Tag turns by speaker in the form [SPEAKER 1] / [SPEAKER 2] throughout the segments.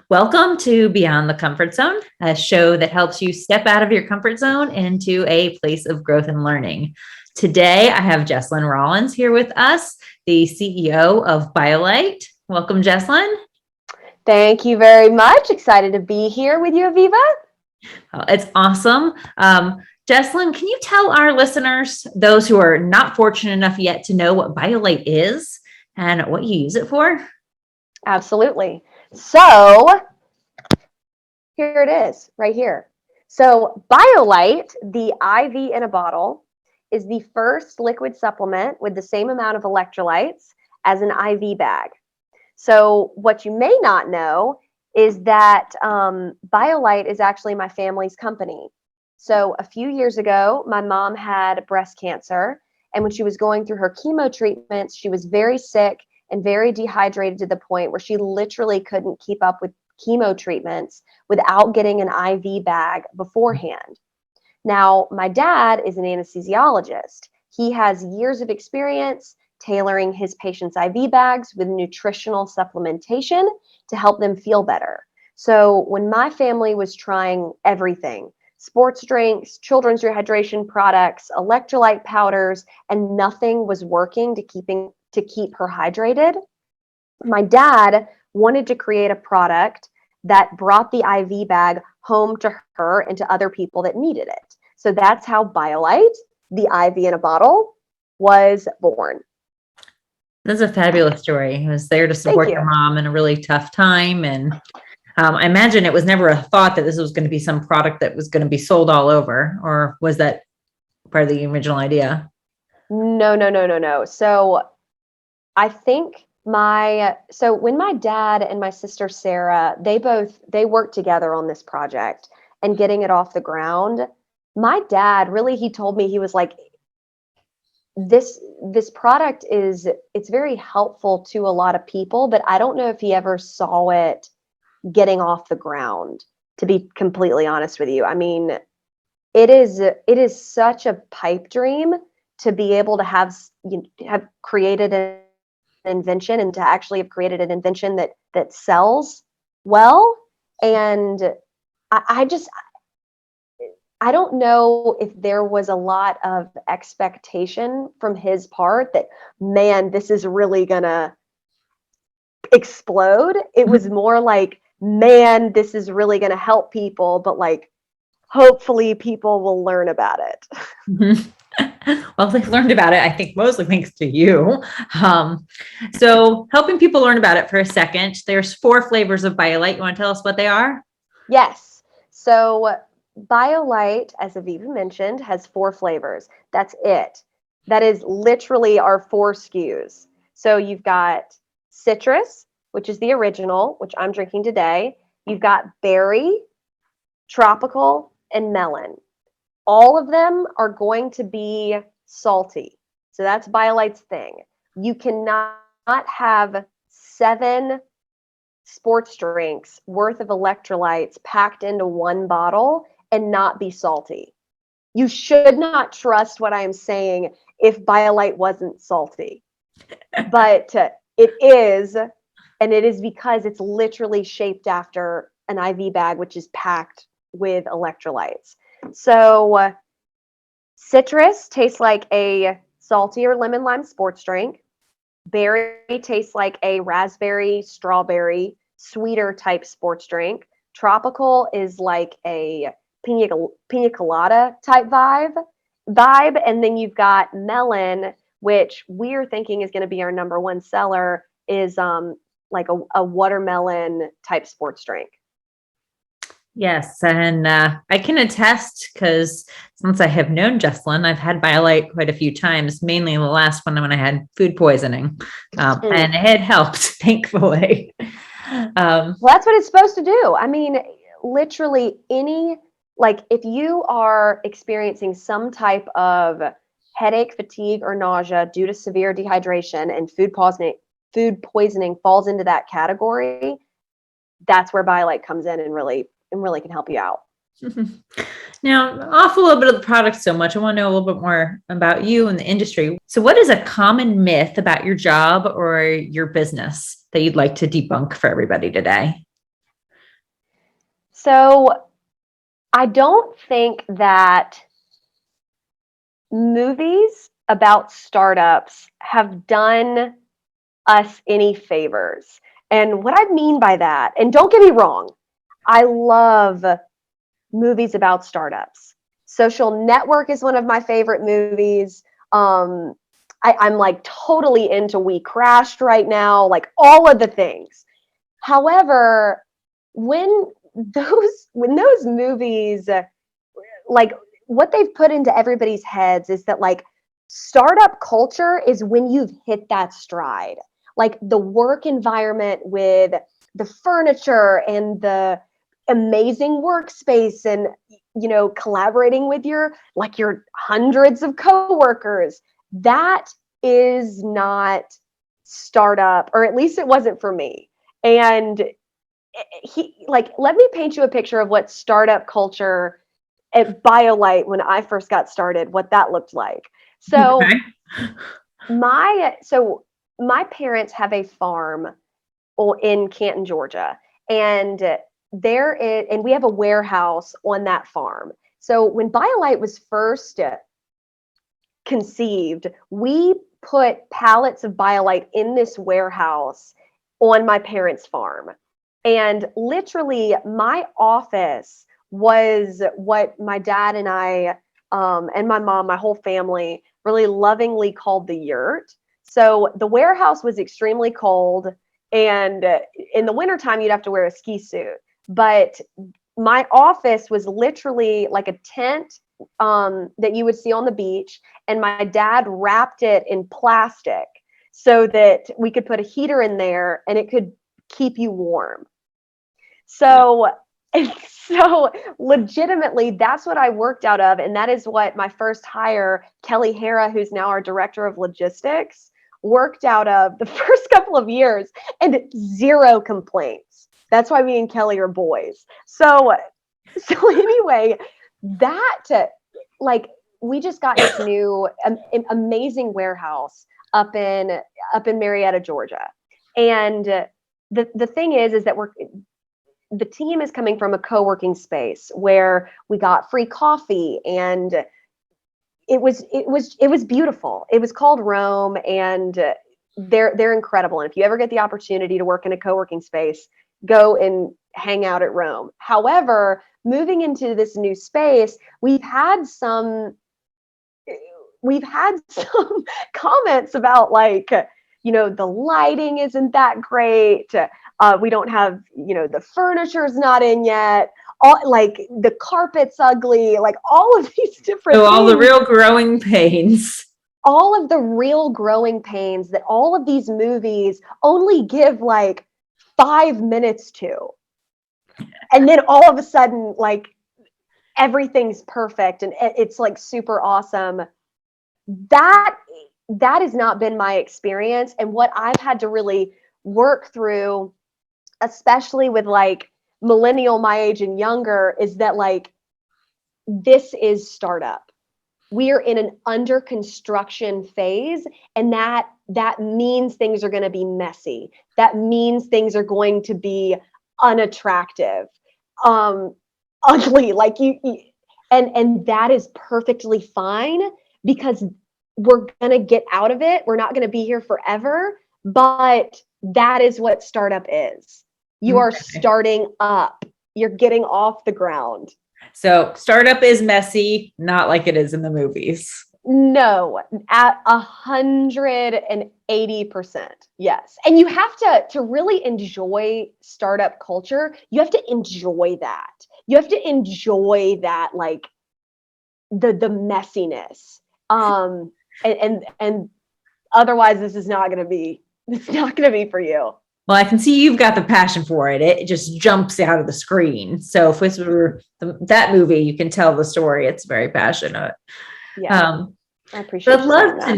[SPEAKER 1] Welcome to Beyond the Comfort Zone, a show that helps you step out of your comfort zone into a place of growth and learning. Today, I have Jesslyn Rollins here with us, the CEO of Biolyte. Welcome, Jesslyn.
[SPEAKER 2] Thank you very much. Excited to be here with you, Aviva.
[SPEAKER 1] It's awesome. Jesslyn, can you tell our listeners, those who are not fortunate enough yet to know what Biolyte is and what you use it for?
[SPEAKER 2] Absolutely. So here it is, right here. So Biolyte, the IV in a bottle, is the first liquid supplement with the same amount of electrolytes as an IV bag. So what you may not know is that Biolyte is actually my family's company. So a few years ago, my mom had breast cancer, and when she was going through her chemo treatments, she was very sick and very dehydrated to the point where she literally couldn't keep up with chemo treatments without getting an IV bag beforehand. Now, my dad is an anesthesiologist. He has years of experience tailoring his patients' IV bags with nutritional supplementation to help them feel better. So when my family was trying everything, sports drinks, children's rehydration products, electrolyte powders, and nothing was working to keep her hydrated, my dad wanted to create a product that brought the IV bag home to her and to other people that needed it. So that's how Biolyte, the IV in a bottle, was born.
[SPEAKER 1] This is a fabulous story. He was there to support your mom in a really tough time. And I imagine it was never a thought that this was going to be some product that was going to be sold all over, or was that part of the original idea?
[SPEAKER 2] No. So I think when my dad and my sister Sarah, they worked together on this project and getting it off the ground. My dad he told me, he was like, this product it's very helpful to a lot of people, but I don't know if he ever saw it getting off the ground, to be completely honest with you. I mean, it is such a pipe dream to be able to have created an invention and to actually have created an invention that sells well. And I don't know if there was a lot of expectation from his part that, man, this is really gonna explode. It was more like, man, this is really gonna help people, but like, hopefully people will learn about it.
[SPEAKER 1] Well, they learned about it, I think, mostly thanks to you. So helping people learn about it for a second, there's 4 flavors of Biolyte. You want to tell us what they are?
[SPEAKER 2] Yes. So Biolyte, as Aviva mentioned, has 4 flavors. That's it. That is literally our 4 SKUs. So you've got citrus, which is the original, which I'm drinking today. You've got berry, tropical, and melon. All of them are going to be salty. So that's Biolyte's thing. You cannot have 7 sports drinks worth of electrolytes packed into one bottle and not be salty. You should not trust what I am saying if Biolyte wasn't salty. But it is, and it is because it's literally shaped after an IV bag, which is packed with electrolytes. So citrus tastes like a salty or lemon lime sports drink. Berry tastes like a raspberry, strawberry, sweeter type sports drink. Tropical is like a pina colada type vibe. And then you've got melon, which we're thinking is going to be our number 1 seller, is like a watermelon type sports drink.
[SPEAKER 1] Yes, and I can attest, because since I have known Jesslyn, I've had Biolyte quite a few times, mainly the last one when I had food poisoning, and it helped, thankfully.
[SPEAKER 2] Well, that's what it's supposed to do. I mean, literally if you are experiencing some type of headache, fatigue, or nausea due to severe dehydration, and food poisoning falls into that category, that's where Biolyte comes in and really can help you out.
[SPEAKER 1] Now, off a little bit of the product so much, I want to know a little bit more about you and the industry. So what is a common myth about your job or your business that you'd like to debunk for everybody today?
[SPEAKER 2] So I don't think that movies about startups have done us any favors. And what I mean by that, and don't get me wrong, I love movies about startups. Social Network is one of my favorite movies. I'm like totally into We Crashed right now, like all of the things. However, when those movies, like what they've put into everybody's heads is that like startup culture is when you've hit that stride. Like the work environment with the furniture and the amazing workspace and collaborating with your hundreds of coworkers. That is not startup, or at least it wasn't for me. And let me paint you a picture of what startup culture at Biolyte when I first got started, what that looked like. So
[SPEAKER 1] Okay.
[SPEAKER 2] my parents have a farm in Canton, Georgia, and we have a warehouse on that farm. So when Biolyte was first conceived, we put pallets of Biolyte in this warehouse on my parents' farm. And literally, my office was what my dad and I, and my mom, my whole family, really lovingly called the yurt. So the warehouse was extremely cold. And in the wintertime, you'd have to wear a ski suit. But my office was literally like a tent that you would see on the beach. And my dad wrapped it in plastic so that we could put a heater in there and it could keep you warm. So, so legitimately, that's what I worked out of. And that is what my first hire, Kelly Hara, who's now our director of logistics, worked out of the first couple of years, and zero complaints. That's why me and Kelly are boys. So anyway, we just got this new amazing warehouse up in Marietta, Georgia. And the thing is that the team is coming from a co-working space where we got free coffee, and it was beautiful. It was called Rome, and they're incredible. And if you ever get the opportunity to work in a co-working space, go and hang out at Rome. However, moving into this new space, we've had some comments about the lighting isn't that great. We don't have, the furniture's not in yet. All the carpet's ugly, all of these different
[SPEAKER 1] So
[SPEAKER 2] things.
[SPEAKER 1] all the real growing pains.
[SPEAKER 2] All of the real growing pains that all of these movies only give 5 minutes to. And then all of a sudden, everything's perfect and it's super awesome. That has not been my experience. And what I've had to really work through, especially with millennial my age and younger, is that this is startup. We're in an under construction phase, and that means things are going to be messy. That means things are going to be unattractive, ugly, and that is perfectly fine, because we're going to get out of it. We're not going to be here forever, but that is what startup is. You are starting up. You're getting off the ground.
[SPEAKER 1] So startup is messy, not like it is in the movies.
[SPEAKER 2] No, at 180%. Yes. And you have to really enjoy startup culture. You have to enjoy that. You have to enjoy that, the messiness. And otherwise this is not going to be for you.
[SPEAKER 1] Well, I can see you've got the passion for it. It just jumps out of the screen. So if this were that movie, you can tell the story. It's very passionate.
[SPEAKER 2] Yeah. I appreciate
[SPEAKER 1] I'd love to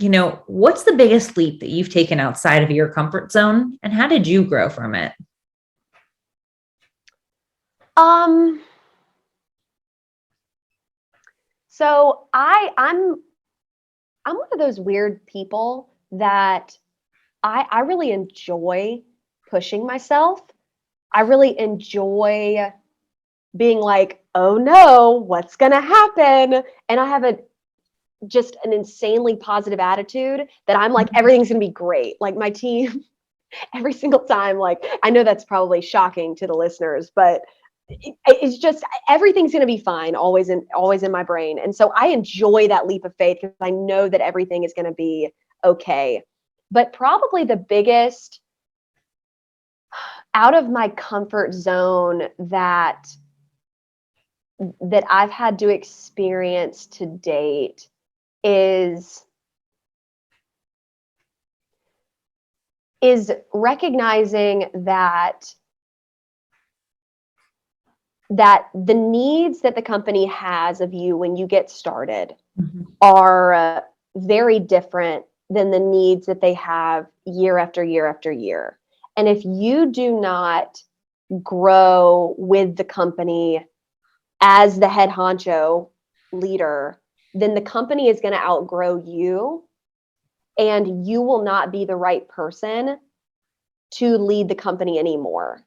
[SPEAKER 1] know, what's the biggest leap that you've taken outside of your comfort zone, and how did you grow from it?
[SPEAKER 2] So I'm one of those weird people that I really enjoy pushing myself. I really enjoy being like, oh no, what's going to happen? And I have just an insanely positive attitude that I'm like, everything's going to be great. Like my team, every single time, like, I know that's probably shocking to the listeners, but it's just everything's going to be fine, always in my brain. And so I enjoy that leap of faith because I know that everything is going to be okay. But probably the biggest out of my comfort zone that I've had to experience to date is recognizing that the needs that the company has of you when you get started are very different than the needs that they have year after year after year. And if you do not grow with the company as the head honcho leader, then the company is going to outgrow you, and you will not be the right person to lead the company anymore.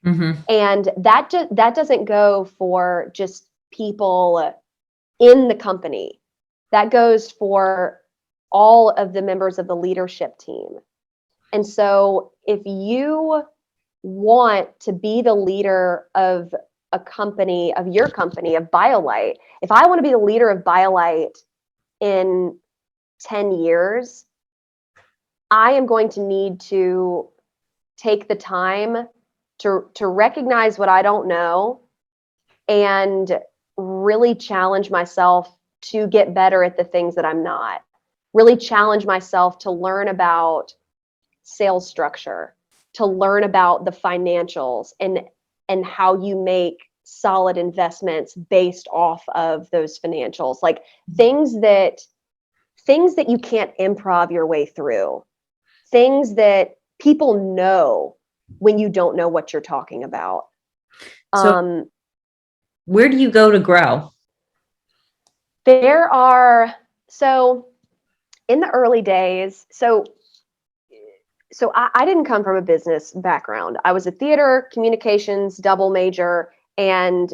[SPEAKER 2] And that doesn't go for just people in the company. That goes for all of the members of the leadership team. And so if you want to be the leader of a company, of your company, of Biolyte, if I want to be the leader of Biolyte in 10 years, I am going to need to take the time to recognize what I don't know and really challenge myself to get better at the things that I'm not. Really challenge myself to learn about sales structure, to learn about the financials and how you make solid investments based off of those financials. Like things that you can't improv your way through. Things that people know when you don't know what you're talking about.
[SPEAKER 1] So where do you go to grow?
[SPEAKER 2] So in the early days, so I didn't come from a business background. I was a theater communications double major, and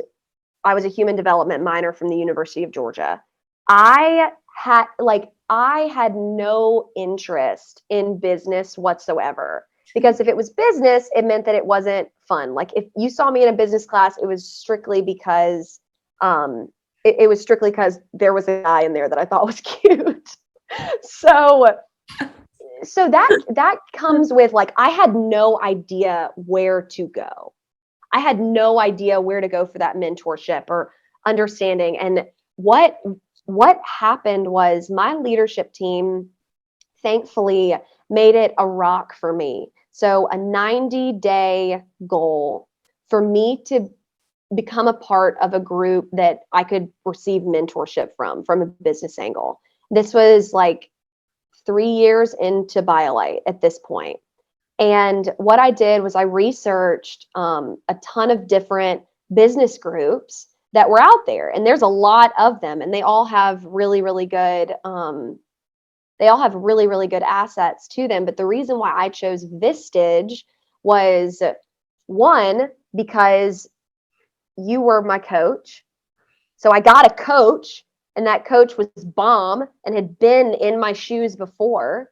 [SPEAKER 2] I was a human development minor from the University of Georgia. I had no interest in business whatsoever, because if it was business, it meant that it wasn't fun. Like if you saw me in a business class, it was strictly because it was strictly because there was a guy in there that I thought was cute. So that comes with, like, I had no idea where to go. I had no idea where to go for that mentorship or understanding. And what happened was my leadership team thankfully made it a rock for me. So a 90-day goal for me to become a part of a group that I could receive mentorship from a business angle. This was like 3 years into Biolyte at this point. And what I did was I researched a ton of different business groups that were out there, and there's a lot of them, and they all have really, really good assets to them. But the reason why I chose Vistage was, one, because you were my coach. So I got a coach, and that coach was bomb and had been in my shoes before.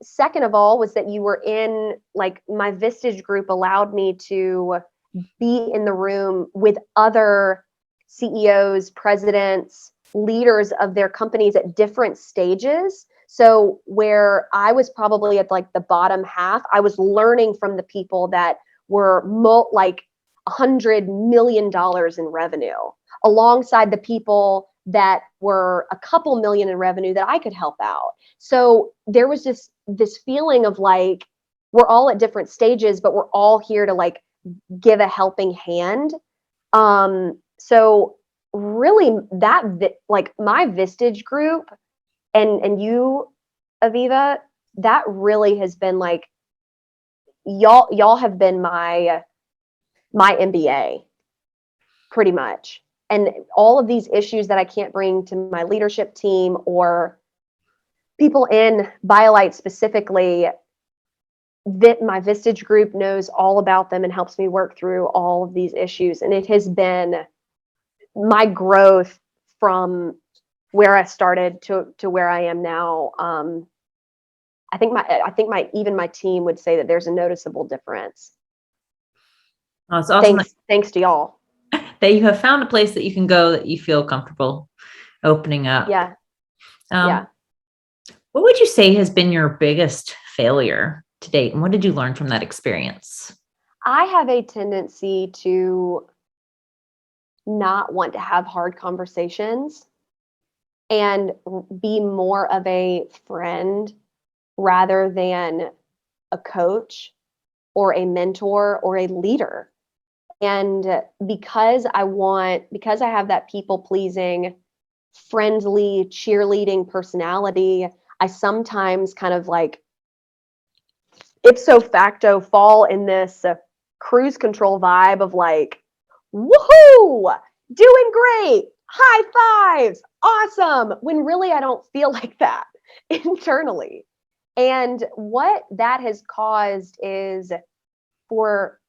[SPEAKER 2] Second of all was that you were in, like, my Vistage group allowed me to be in the room with other CEOs, presidents, leaders of their companies at different stages. So where I was probably at like the bottom half, I was learning from the people that were like $100 million in revenue, alongside the people that were a couple million in revenue that I could help out. So there was just this feeling of like, we're all at different stages, but we're all here to like give a helping hand. So really that like my Vistage group and you, Aviva, that really has been like, y'all have been my MBA pretty much. And all of these issues that I can't bring to my leadership team or people in Biolyte specifically, my Vistage group knows all about them and helps me work through all of these issues. And it has been my growth from where I started to where I am now. I think even my team would say that there's a noticeable difference.
[SPEAKER 1] Oh, it's awesome.
[SPEAKER 2] Thanks to y'all.
[SPEAKER 1] That you have found a place that you can go that you feel comfortable opening up.
[SPEAKER 2] Yeah.
[SPEAKER 1] Yeah. What would you say has been your biggest failure to date? And what did you learn from that experience?
[SPEAKER 2] I have a tendency to not want to have hard conversations and be more of a friend rather than a coach or a mentor or a leader. And because I have that people pleasing, friendly, cheerleading personality, I sometimes kind of like ipso facto fall in this cruise control vibe of like, woohoo, doing great, high fives, awesome, when really I don't feel like that internally. And what that has caused is for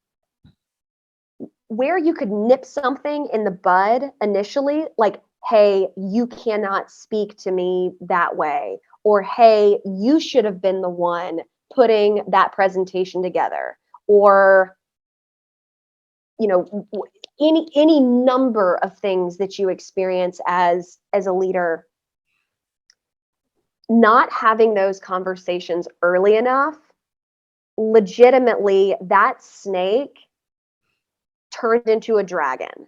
[SPEAKER 2] where you could nip something in the bud initially, like, hey, you cannot speak to me that way, or hey, you should have been the one putting that presentation together, or any number of things that you experience as a leader. Not having those conversations early enough, legitimately that snake turned into a dragon.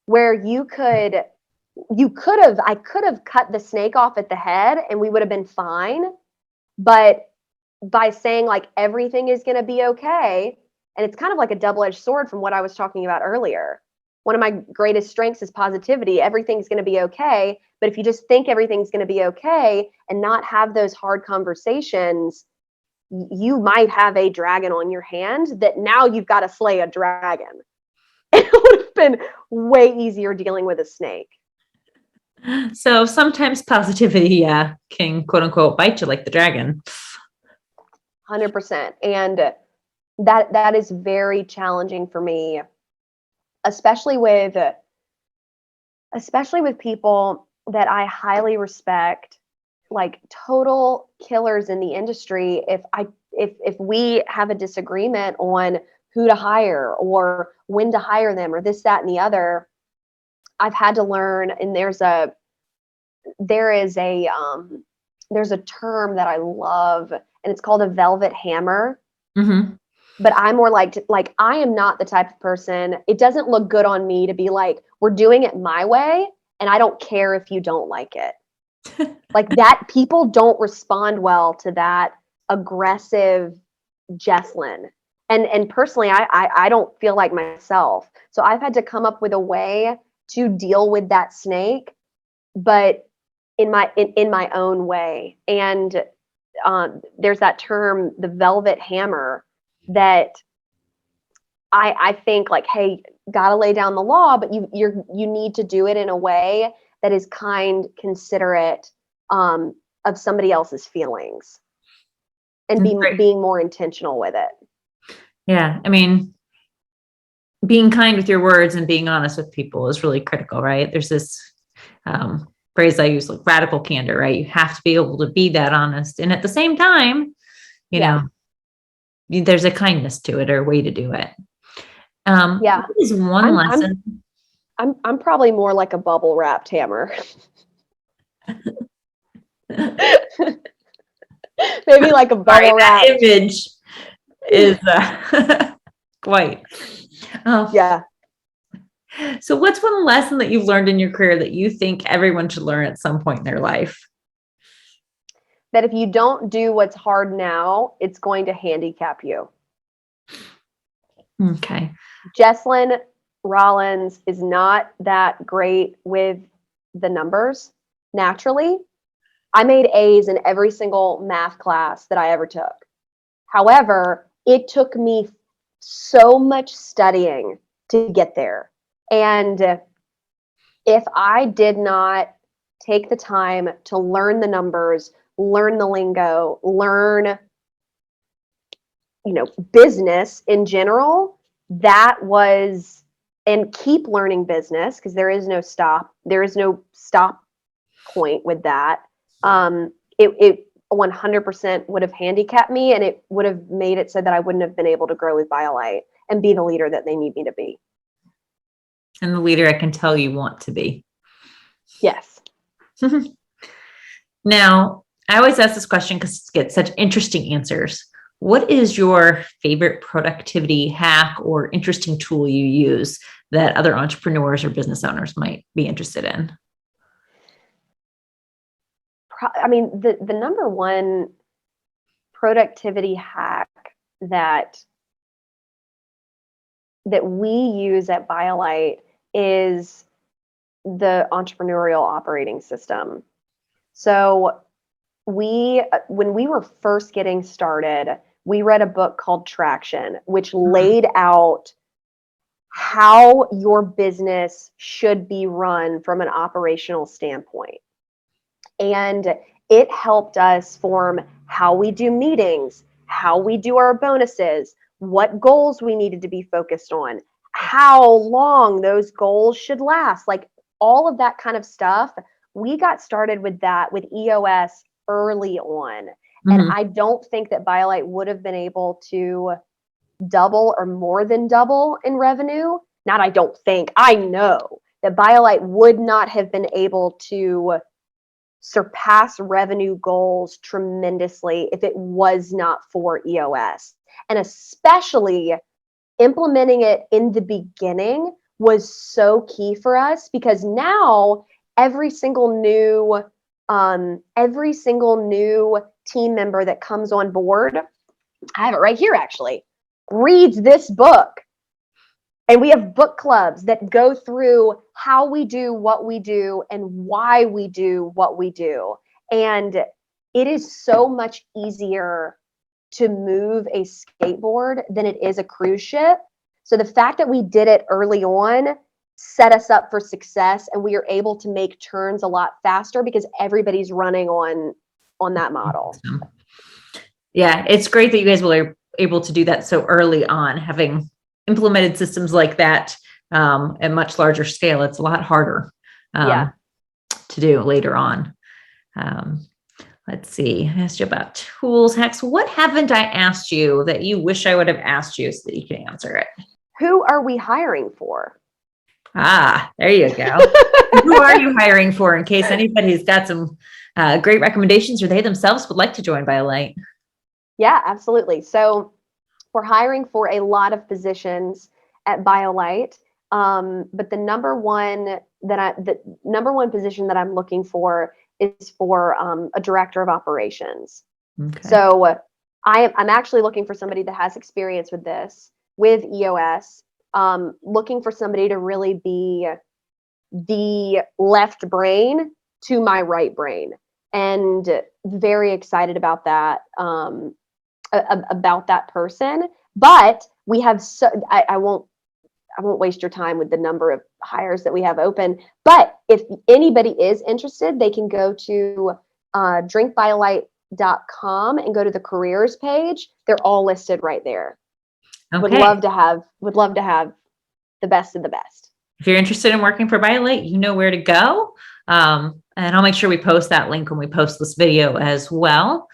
[SPEAKER 2] Where I could have cut the snake off at the head and we would have been fine. But by saying like everything is going to be okay, and it's kind of like a double-edged sword from what I was talking about earlier. One of my greatest strengths is positivity. Everything's going to be okay. But if you just think everything's going to be okay and not have those hard conversations, you might have a dragon on your hand that now you've got to slay a dragon. It would have been way easier dealing with a snake.
[SPEAKER 1] So sometimes positivity, can quote unquote bite you like the dragon.
[SPEAKER 2] 100%. And that is very challenging for me, especially with people that I highly respect, like total killers in the industry. If we have a disagreement on who to hire or when to hire them or this, that, and the other, I've had to learn, and there's a term that I love, and it's called a velvet hammer.
[SPEAKER 1] Mm-hmm.
[SPEAKER 2] But I'm more like I am not the type of person, it doesn't look good on me to be like, we're doing it my way, and I don't care if you don't like it. Like that, people don't respond well to that aggressive Jesslyn. And personally, I don't feel like myself. So I've had to come up with a way to deal with that snake, but in my own way. And there's that term, the velvet hammer, that I think like, hey, gotta lay down the law, but you need to do it in a way that is kind, considerate of somebody else's feelings, and being more intentional with it.
[SPEAKER 1] Yeah, I mean, being kind with your words and being honest with people is really critical, right? There's this phrase I use, like radical candor, right? You have to be able to be that honest, and at the same time, you know, there's a kindness to it or a way to do it. What is one lesson?
[SPEAKER 2] I'm probably more like a bubble wrapped hammer. Maybe like a bubble wrap.
[SPEAKER 1] That image is quite.
[SPEAKER 2] Yeah.
[SPEAKER 1] So what's one lesson that you've learned in your career that you think everyone should learn at some point in their life?
[SPEAKER 2] That if you don't do what's hard now, it's going to handicap you.
[SPEAKER 1] Okay.
[SPEAKER 2] Jesslyn Rollins is not that great with the numbers naturally. I made A's in every single math class that I ever took. However, it took me so much studying to get there. And if I did not take the time to learn the numbers, learn the lingo, learn business in general, that was, and keep learning business, because there is no stop point with that. It 100% would have handicapped me, and it would have made it so that I wouldn't have been able to grow with Biolyte and be the leader that they need me to be.
[SPEAKER 1] And the leader I can tell you want to be.
[SPEAKER 2] Yes.
[SPEAKER 1] Now, I always ask this question because it gets such interesting answers. What is your favorite productivity hack or interesting tool you use that other entrepreneurs or business owners might be interested in?
[SPEAKER 2] I mean, the number one productivity hack that we use at Biolyte is the entrepreneurial operating system. So when we were first getting started, we read a book called Traction, which laid out how your business should be run from an operational standpoint. And it helped us form how we do meetings, how we do our bonuses, what goals we needed to be focused on, how long those goals should last, like all of that kind of stuff. We got started with that with EOS early on. And I don't think that Biolyte would have been able to double or more than double in revenue. Not, I don't think, I know that Biolyte would not have been able to surpass revenue goals tremendously if it was not for EOS. And especially implementing it in the beginning was so key for us, because now every single new team member that comes on board, I have it right here actually, reads this book. And we have book clubs that go through how we do what we do and why we do what we do. And it is so much easier to move a skateboard than it is a cruise ship. So the fact that we did it early on set us up for success, and we are able to make turns a lot faster because everybody's running on that model.
[SPEAKER 1] Yeah, it's great that you guys were able to do that so early on. Having implemented systems like that at much larger scale, it's a lot harder to do later on. Let's see, I asked you about tools, hacks. What haven't I asked you that you wish I would have asked you so that you can answer it?
[SPEAKER 2] Who are we hiring for?
[SPEAKER 1] Ah, there you go. Who are you hiring for, in case anybody's got some great recommendations or they themselves would like to join Biolyte?
[SPEAKER 2] Yeah, absolutely. So we're hiring for a lot of positions at Biolyte, but the number one position that I'm looking for is for a director of operations. Okay. So I'm actually looking for somebody that has experience with this, with EOS, looking for somebody to really be the left brain to my right brain, and very excited about that. About that person. But we have I won't waste your time with the number of hires that we have open, but if anybody is interested, they can go to drinkbiolyte.com and go to the careers page. They're all listed right there. Okay. Would love to have the best of the best.
[SPEAKER 1] If you're interested in working for Biolyte, you know where to go. And I'll make sure we post that link when we post this video as well.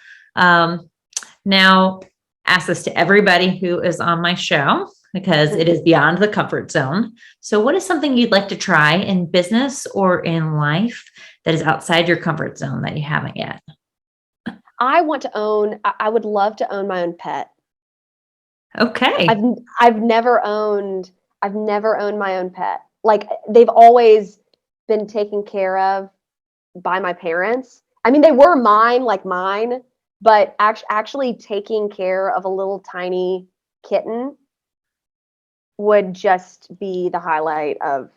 [SPEAKER 1] Now, ask this to everybody who is on my show, because it is beyond the comfort zone. So what is something you'd like to try in business or in life that is outside your comfort zone that you haven't yet?
[SPEAKER 2] I would love to own my own pet.
[SPEAKER 1] Okay.
[SPEAKER 2] I've never owned my own pet. Like, they've always been taken care of by my parents. I mean, they were mine, but actually taking care of a little tiny kitten would just be the highlight of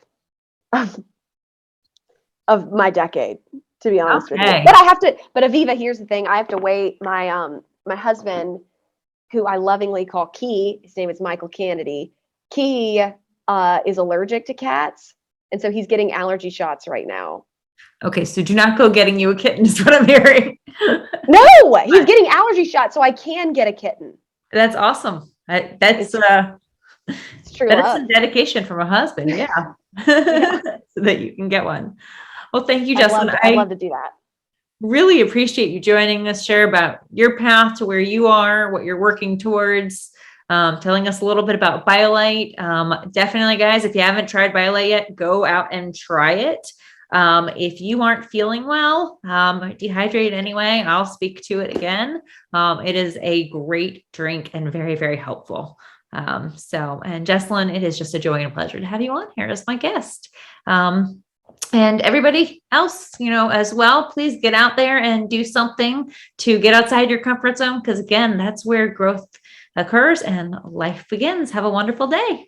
[SPEAKER 2] my decade, to be honest with you. But Aviva, here's the thing. I have to wait. My husband, who I lovingly call Key, his name is Michael Kennedy. Key is allergic to cats, and so he's getting allergy shots right now.
[SPEAKER 1] Okay, so do not go getting you a kitten is what I'm hearing.
[SPEAKER 2] No, he's getting allergy shots, so I can get a kitten.
[SPEAKER 1] That's awesome.
[SPEAKER 2] It's true
[SPEAKER 1] That is some
[SPEAKER 2] love.
[SPEAKER 1] dedication from a husband. Yeah.
[SPEAKER 2] Yeah,
[SPEAKER 1] So that you can get one. Well, thank you,
[SPEAKER 2] I'd love
[SPEAKER 1] Jesslyn.
[SPEAKER 2] I'd love to do that.
[SPEAKER 1] Really appreciate you joining us, share about your path to where you are, what you're working towards, telling us a little bit about Biolyte. Definitely, guys, if you haven't tried Biolyte yet, go out and try it. If you aren't feeling well, dehydrated anyway, I'll speak to it again. It is a great drink and very, very helpful. And Jesslyn, it is just a joy and a pleasure to have you on here as my guest. And everybody else, as well, please get out there and do something to get outside your comfort zone. Because again, that's where growth occurs and life begins. Have a wonderful day.